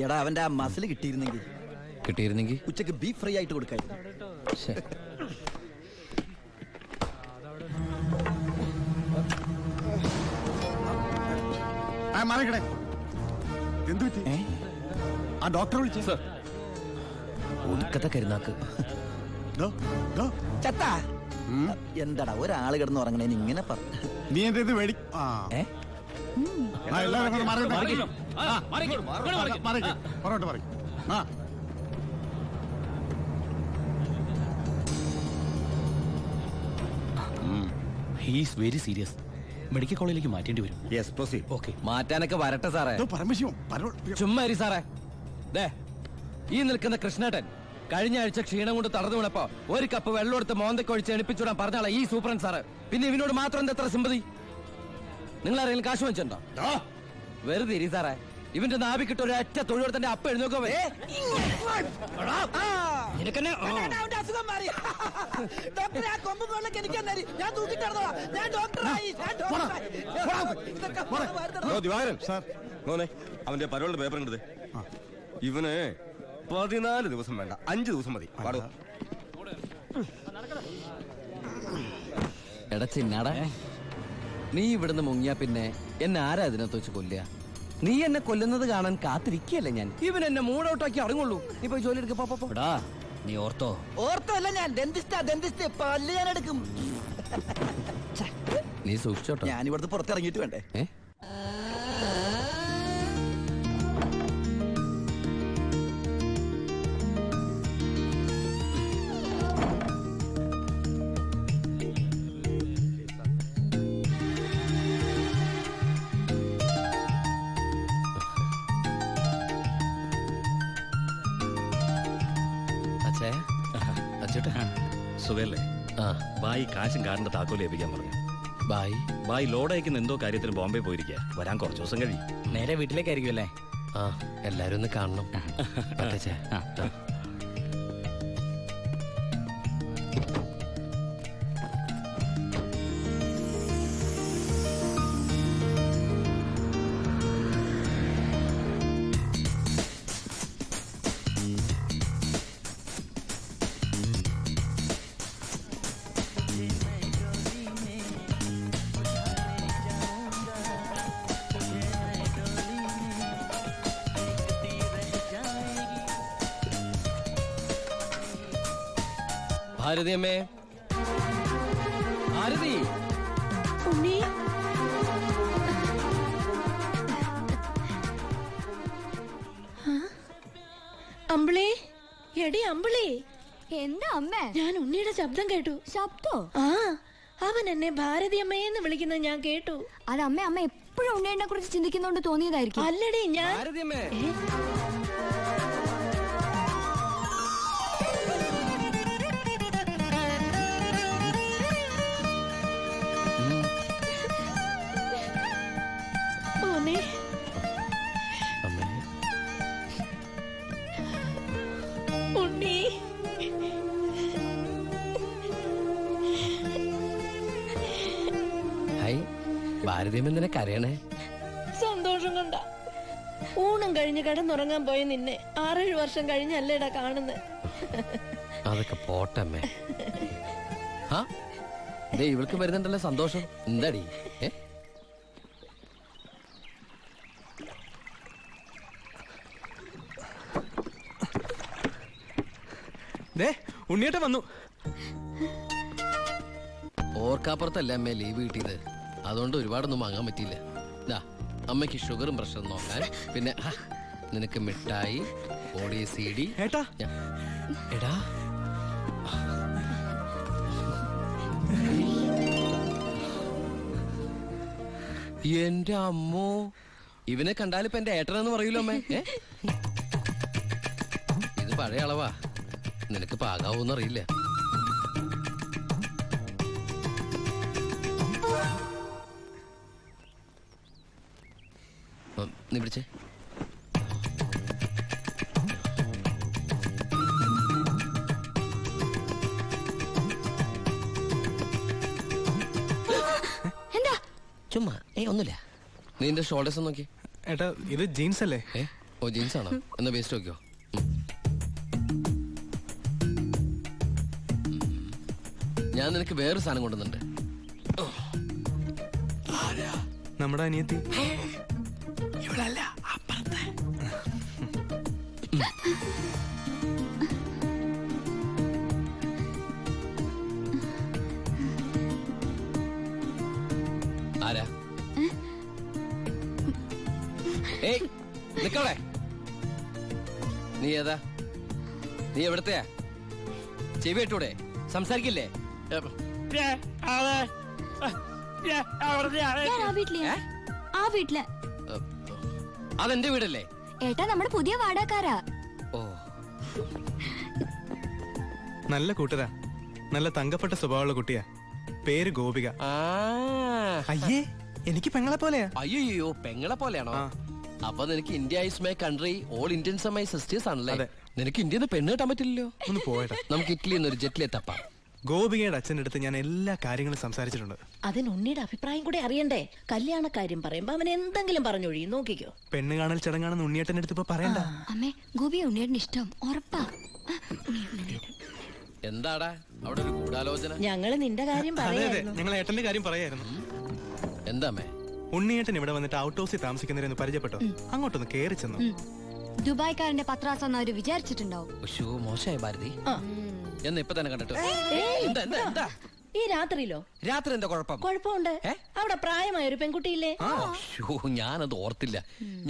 എടാ അവന്റെ ആ മസിൽ കിട്ടിയിരുന്നെങ്കിൽ ഉച്ചക്ക് ബീഫ് ഫ്രൈ ആയിട്ട് കൊടുക്കായിരുന്നു. എന്ത് പറ്റി? ആ ഡോക്ടറെ വിളിച്ചു സർ. ഒടുക്കത്തെ കരുനാക്ക്. എന്താടാ ഒരാള് കിടന്ന് ഉറങ്ങണേന്ന് ഇങ്ങനെ പറഞ്ഞു. നീ എന്റെ ഇത് വേടി. He's very serious. മെഡിക്കൽ കോളേജിലേക്ക് മാറ്റേണ്ടി വരും. Yes proceed. ഓക്കേ, മാറ്റാനൊക്കെ വരട്ടെ സാറേ. ചുമ്മാ സാറേ. ഈ നിൽക്കുന്ന കൃഷ്ണേട്ടൻ കഴിഞ്ഞ ആഴ്ച ക്ഷീണം കൊണ്ട് തളർന്നു വീണപ്പോ ഒരു കപ്പ് വെള്ളം എടുത്ത് മോന്തക്കൊഴിച്ച് എണിപ്പിച്ചുവിടാൻ പറഞ്ഞാളെ ഈ സൂപ്രണ്ട് സാറ്. പിന്നെ ഇവനോട് മാത്രം എന്താ എത്ര സിമ്പതി? നിങ്ങൾ ആരെങ്കിലും കാശ് വെച്ചിട്ടുണ്ടോ? വെറുതെ ഇരി സാറേ. ഇവന്റെ നാവിക്കിട്ട് ഒരു ഒറ്റ തൊഴിലെടുത്തന്റെ അപ്പ എഴുന്നോക്കോ. അവന്റെ പരോളിന്റെ പേപ്പർ കണ്ടത്. ഇവന് 14 ദിവസം വേണ്ട, 5 ദിവസം മതി. പാടോ. എടാ ചിന്നാടാ, നീ ഇവിടുന്ന് മുങ്ങിയാ പിന്നെ എന്നെ ആരാ ഇതിനകത്ത് വെച്ച് കൊല്ലുക? നീ എന്നെ കൊല്ലുന്നത് കാണാൻ കാത്തിരിക്കല്ലേ ഞാൻ. ഇവൻ എന്നെ മൂടൗട്ടാക്കി അടങ്ങുള്ളൂ. നീ പോയി ജോലി എടുക്കടാ. നീ ഓർത്തോ അല്ല, ഞാൻ ഡെന്റിസ്റ്റ് പല്ല് ഞാൻ എടുക്കും. നീ സൂക്ഷിച്ചോട്ടോ. ഞാൻ ഇവിടുന്ന് പുറത്തിറങ്ങിയിട്ട് വേണ്ടേ? സുഖല്ലേ? ബായി കാശും കാറിന്റെ താക്കോല് ഏൽപ്പിക്കാൻ പറഞ്ഞു. ബായി ലോഡ് അയക്കുന്ന എന്തോ കാര്യത്തിന് ബോംബെ പോയിരിക്കുക. വരാൻ കുറച്ചു ദിവസം കഴിയും. നേരെ വീട്ടിലേക്കായിരിക്കും അല്ലേ? എല്ലാരും ഒന്ന് കാണണം. ഭാരതി അമ്മേ, ഭാരതി. അമ്പിളി, എടി അമ്പിളി. എന്താ അമ്മേ? ഞാൻ ഉണ്ണിയുടെ ശബ്ദം കേട്ടു. ശബ്ദോ? അവൻ എന്നെ ഭാരതി അമ്മയെന്ന് വിളിക്കുന്നത് ഞാൻ കേട്ടു. അത് അമ്മ എപ്പോഴും ഉണ്ണിയെ കുറിച്ച് ചിന്തിക്കുന്നോണ്ട് തോന്നിയതായിരിക്കും. അല്ലടി, ഞാൻ ഭാരതി അമ്മേ. ഉണ്ണി, ഭാരതിയമ്മ നിന്നെ കരയണേ? സന്തോഷം കൊണ്ട. ഊണം കഴിഞ്ഞ് കിടന്നുറങ്ങാൻ പോയി നിന്നെ 6-7 വർഷം കഴിഞ്ഞല്ലേടാ കാണുന്നത്. അതൊക്കെ പോട്ടമ്മേ. ഇവൾക്ക് വരുന്നുണ്ടല്ലോ സന്തോഷം. എന്താടി? ഉണ്ണിയേട്ട വന്നു. ഓർക്കാപ്പുറത്തല്ലേ അമ്മ ലീവ് കിട്ടിയത്. അതുകൊണ്ട് ഒരുപാടൊന്നും വാങ്ങാൻ പറ്റിയില്ല. അമ്മയ്ക്ക് ഷുഗറും പ്രഷറും നോക്കാൻ, പിന്നെ നിനക്ക് മിഠായി, ഓഡിയോ CD. എടാ എന്റെ അമ്മോ, ഇവനെ കണ്ടാലിപ്പോ എന്റെ ഏട്ടനെന്ന് പറയൂലോ അമ്മേ. ഇത് പഴയ അളവാ, നിനക്ക് പാകാവൂന്നറിയില്ല. നീ പിടിച്ചേ. ചുമ്മാ ഒന്നുമില്ല. നിന്റെ ഷോൾഡേഴ്സ് നോക്കി. ഏട്ടാ ഇത് ജീൻസ് അല്ലേ? ഓ ജീൻസ് ആണോ? എന്നാ വേസ്റ്റ് നോക്കിയോ. ഞാൻ നിനക്ക് വേറൊരു സാധനം കൊണ്ടുവന്നുണ്ട്. നമ്മുടെ അനിയത്തി. ഇവളല്ല, അപ്പുറത്തെ. ആരാ? ഏയ് നിക്കവിടെ. നീ ഏതാ? നീ എവിടത്തെയാ? ചെവി ഇട്ടൂടെ? സംസാരിക്കില്ലേ? ഞാൻ ആ വീട്ടിലെ. ആ വീട്ടിലെ. അതെന്റെ വീടല്ലേ? ഏട്ടാ നമ്മുടെ പുതിയ വാടകക്കാരാ. ഓ നല്ല കൂട്ടരാ, നല്ല തങ്കപ്പെട്ട സ്വഭാവമുള്ള കുട്ടിയാ. പേര് ഗോപിക. അയ്യേ എനിക്ക് പെങ്ങളെ പോലെയാ. അയ്യോ പെങ്ങളെ പോലെയാണോ? അപ്പൊ നിനക്ക് India is my country, all Indians are my sisters ആണല്ലേ? നിനക്ക് ഇന്ത്യയിൽ നിന്ന് പെണ്ണ് കിട്ടാൻ പറ്റില്ലല്ലോ. ഒന്ന് പോയടാ. നമുക്ക് ഇറ്റലിയിൽ നിന്ന് ഒരു ജെറ്റിലെ തപ്പാം. ഗോപികയുടെ അച്ഛൻ്റെ അടുത്ത് ഞാൻ എല്ലാ കാര്യങ്ങളും സംസാരിച്ചിട്ടുണ്ട്. അതിന് ഉണ്ണിയുടെ അഭിപ്രായം കൂടെ അറിയണ്ടേ? കല്യാണ കാര്യം പറയുമ്പോ അവൻ എന്തെങ്കിലും പറഞ്ഞൊഴിയും. നോക്കിക്കോ. പെണ്ണ് കാണൽ ചടങ്ങാണെന്ന് ഉണ്ണിയേട്ടൻ്റെ അടുത്ത് ഇപ്പൊ പറയണ്ട. അമ്മേ ഗോപി ഉണ്ണിയേട്ടന് ഇഷ്ടം ഉറപ്പാ. എന്താടാ അവിടെ ഒരു ഗൂഢാലോചന? ഞങ്ങള് നിന്റെ കാര്യം അതെ അതെ, പറയായിരുന്നു. ഞങ്ങൾ ഏട്ടന്റെ കാര്യം പറയായിരുന്നു. എന്താമേ? ഉണ്ണിയേട്ടൻ ഇവിടെ വന്നിട്ട് ഔട്ട് ഹൗസിൽ താമസിക്കുന്നവരെന്ന് പരിചയപ്പെട്ടോ. അങ്ങോട്ടൊന്ന് കേറി ചെന്നു. ദുബായ്ക്കാരന്റെ പത്രാസം അവര് വിചാരിച്ചിട്ടുണ്ടാവും. മോശമായി ഭാരതി. എന്ന് ഇപ്പൊ തന്നെ കണ്ടിട്ട്. എന്താ എന്താ എന്താ ഈ രാത്രിയിലോ? രാത്രി എന്താ കുഴപ്പം? കുഴപ്പമുണ്ട്. അവിടെ പ്രായമായ ഒരു പെൺകുട്ടിയില്ലേ? ഞാനത് ഓർത്തില്ല.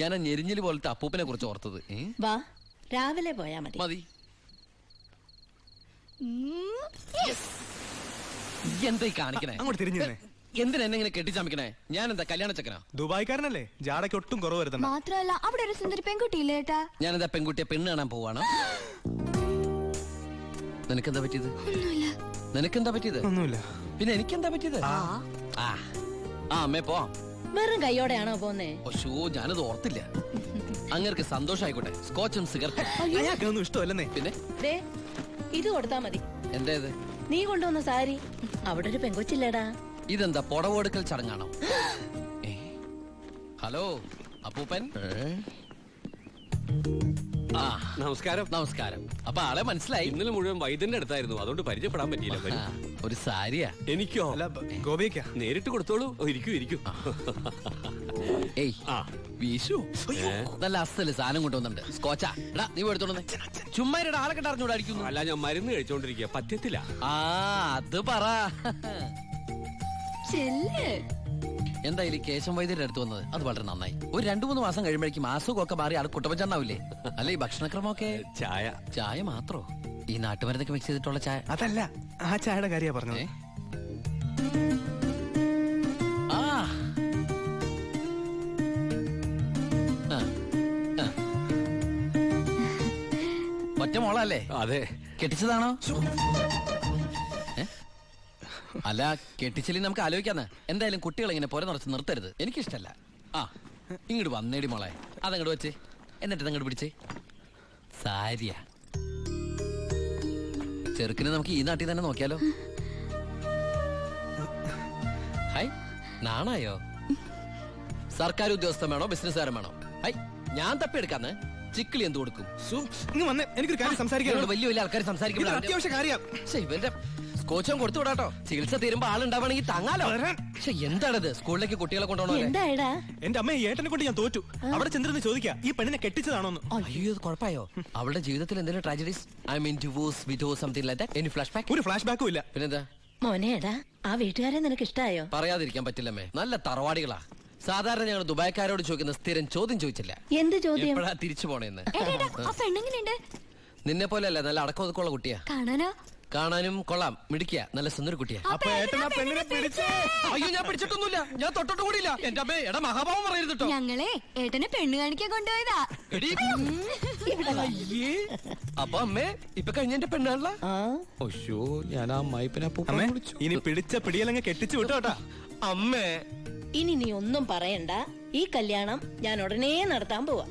ഞാൻ ആ ഞെരിഞ്ഞില് പോലത്തെ അപ്പൂപ്പനെ കുറിച്ച് ഓർത്തത്. വാ, രാവിലെ പോയാ മതി. മതി. എന്തായി കാണിക്കണേ? അങ്ങോട്ട് തിരിഞ്ഞു തന്നെ. എന്തിനാ എന്നെ ഇങ്ങനെ കെട്ടിച്ചമിക്കണേ? ഞാൻ എന്താ കല്യാണ ചെക്കനാ? ദുബായ്ക്കാരനല്ലേ, ജാടയ്ക്ക് ഒട്ടും കുറവ് വരുത്തണ്ട. മാത്രമല്ല അവിടെ ഒരു സുന്ദരി പെൺകുട്ടിയില്ലേ ഏട്ടാ? ഞാനെന്താ പെൺകുട്ടിയെ പെണ്ണ് കാണാൻ പോവാണ്? നിനക്കെന്താ പറ്റിയത്? നിനക്കെന്താ പറ്റിയത്? ഒന്നുമില്ല. പിന്നെ എനിക്കെന്താ പറ്റിയത്? അമ്മേ പോവാം. വെറും കൈയോടെയാണോ പോന്നേ? ഞാനത് ഓർത്തില്ല. അങ്ങർക്ക് സന്തോഷായിക്കോട്ടെ. സ്കോച്ചും സിഗരറ്റും അയാൾക്കൊന്നും ഇഷ്ടമല്ലെന്നേ. പിന്നെ ദേ, ഇത് കൊടുത്താ മതി. എന്താ ഇത്? നീ കൊണ്ടുവന്ന സാരി. അവിടെ ഒരു പെങ്കൊച്ചില്ലേടാ. ഇതെന്താ പുടവെടുക്കൽ ചടങ്ങാണോ? ഹലോ അപ്പൂപ്പൻ. നമസ്കാരം. നമസ്കാരം. അപ്പൊ ആളെ മനസ്സിലായി. ഇന്നലെ മുഴുവൻ വൈദ്യന്റെ അടുത്തായിരുന്നു, അതുകൊണ്ട് പരിചയപ്പെടാൻ പറ്റിയില്ല. ഒരു സാരിയാ? എനിക്കോ? അല്ല ഗോപിക. നേരിട്ട് കൊടുത്തോളൂ. ഇരിക്കൂ ഇരിക്കൂ. ഏയ് വീശു. നല്ല അസല് സാധനം കൊണ്ടുവന്നുണ്ട്. സ്കോച്ചാ. എടാ നീ എടുത്തോണ്ട് ചുമ്മാ ആളെ കെട്ട് അറിഞ്ഞൂടെ അടിക്കുന്നു. അല്ല, ഞാൻ മരുന്ന് കഴിച്ചോണ്ടിരിക്കുക, പറ്റത്തില്ല. അത് പറ. എന്തായാലും കേശം വൈദ്യരുടെ അടുത്ത് വന്നത് അത് വളരെ നന്നായി. ഒരു 2-3 മാസം കഴിയുമ്പോഴേക്കും അസുഖമൊക്കെ മാറി ആൾ കുട്ടപ്പച്ചണ്ടാവില്ലേ? അല്ല ഈ ഭക്ഷണക്രമമൊക്കെ? ചായ മാത്രോ? ഈ നാട്ടുമരുന്നൊക്കെ മിക്സ് ചെയ്തിട്ടുള്ള ചായ? അതല്ല, ആ ചായയുടെ കാര്യ പറഞ്ഞത്. ഒറ്റ മോളല്ലേ? അതെ. കെട്ടിച്ചതാണോ? അല്ല കെട്ടിച്ചില്ലേ നമുക്ക് ആലോചിക്കാന്ന്. എന്തായാലും കുട്ടികൾ ഇങ്ങനെ പുര നിറച്ച് നിർത്തരുത്. എനിക്കിഷ്ടല്ല. ഇങ്ങോട്ട് വന്നേടി മോളെ. അതങ്ങോട്ട് വെച്ചേ. എന്നിട്ട് അങ്ങോട്ട് പിടിച്ചേ. സാരിയ ചെറുക്കിനെ നമുക്ക് ഈ നാട്ടിൽ തന്നെ നോക്കിയാലോ? ഹായ്, നാണായോ? സർക്കാർ ഉദ്യോഗസ്ഥൻ വേണോ ബിസിനസ്സുകാരൻ വേണോ? ഹൈ, ഞാൻ തപ്പിയെടുക്കാന്ന്. ചിക്കിളി എന്ത് കൊടുക്കും? എനിക്കൊരു കാര്യം സംസാരിക്കാൻ. വലിയ വലിയ ആൾക്കാർ സംസാരിക്കുമ്പോൾ അത്യാവശ്യ കാര്യം. ഇവന്റെ സ്കോച്ചും കൊടുത്തു വിടാട്ടോ. ചികിത്സ തീരുമ്പോ ആളുണ്ടാവണമെങ്കിൽ താങ്ങാലോ. എന്താണത്? സ്കൂളിലേക്ക് കുട്ടികളെ കൊണ്ടുപോകണോ? എന്തായടാ? എന്റെ അമ്മ ഏട്ടനെ കൊണ്ട് ഞാൻ തോറ്റു. അവിടെ ചെന്നിരുന്ന് ചോദിക്കാ ഈ പെണ്ണിനെ കെട്ടിച്ചതാണോന്ന്. അയ്യോ കുഴപ്പമായോ? അവളുടെ ജീവിതത്തിൽ എന്തെങ്കിലും tragedies? I mean divorce, widow, something like that? Any flash back? ഒരു ഫ്ലാഷ് ബാക്കും ഇല്ല. പിന്നെന്താ? മോനേടാ, ആ വീട്ടുകാരെ നിനക്ക് ഇഷ്ടായോ? പറയാതിരിക്കാൻ പറ്റില്ലമ്മേ. നല്ല തറവാടികളാ. സാധാരണ ഞങ്ങൾ ദുബായ്ക്കാരോട് ചോദിക്കുന്ന സ്ഥിരം ചോദ്യം ചോദിച്ചില്ല. എന്ത് ചോദ്യം? എപ്പോഴാ തിരിച്ചു പോണേന്ന്. നിന്നെ പോലെ അല്ല, നല്ല അടക്കമൊതുക്കമുള്ള കുട്ടിയാ. കാണാനോ? കാണാനും കൊള്ളാം, മിടിക്കുക, നല്ല സുന്ദര കുട്ടിയാ. അപ്പൊ ഏട്ടൻ ആ പെണ്ണിനെ പിടിച്ചേ. അയ്യോ ഞാൻ പിടിച്ചിട്ടൊന്നുമില്ല, ഞാൻ തൊട്ടോട്ട് കൂടിയില്ല. എന്റെ അമ്മേ, എടാ മഹാഭാവം പറയരുത് കേട്ടോ. ഞങ്ങളെ ഏട്ടനെ പെണ്ണ് കാണിക്കാൻ കൊണ്ടുപോയതാ. അപ്പൊ അമ്മേ ഇപ്പൊ കഴിഞ്ഞ എന്റെ പെണ്ണാണല്ല. ഞാൻ ആ അമ്മായിപ്പനെ ഇനി പിടിച്ച പിടിയലങ്ങ് കെട്ടിച്ചു വിട്ടോട്ടാ. അമ്മേ ഇനി നീ ഒന്നും പറയണ്ട. ഈ കല്യാണം ഞാൻ ഉടനെ നടത്താൻ പോവാ.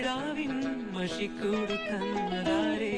കിനാവിൻ മഷിക്കൂട് തന്നതാരേ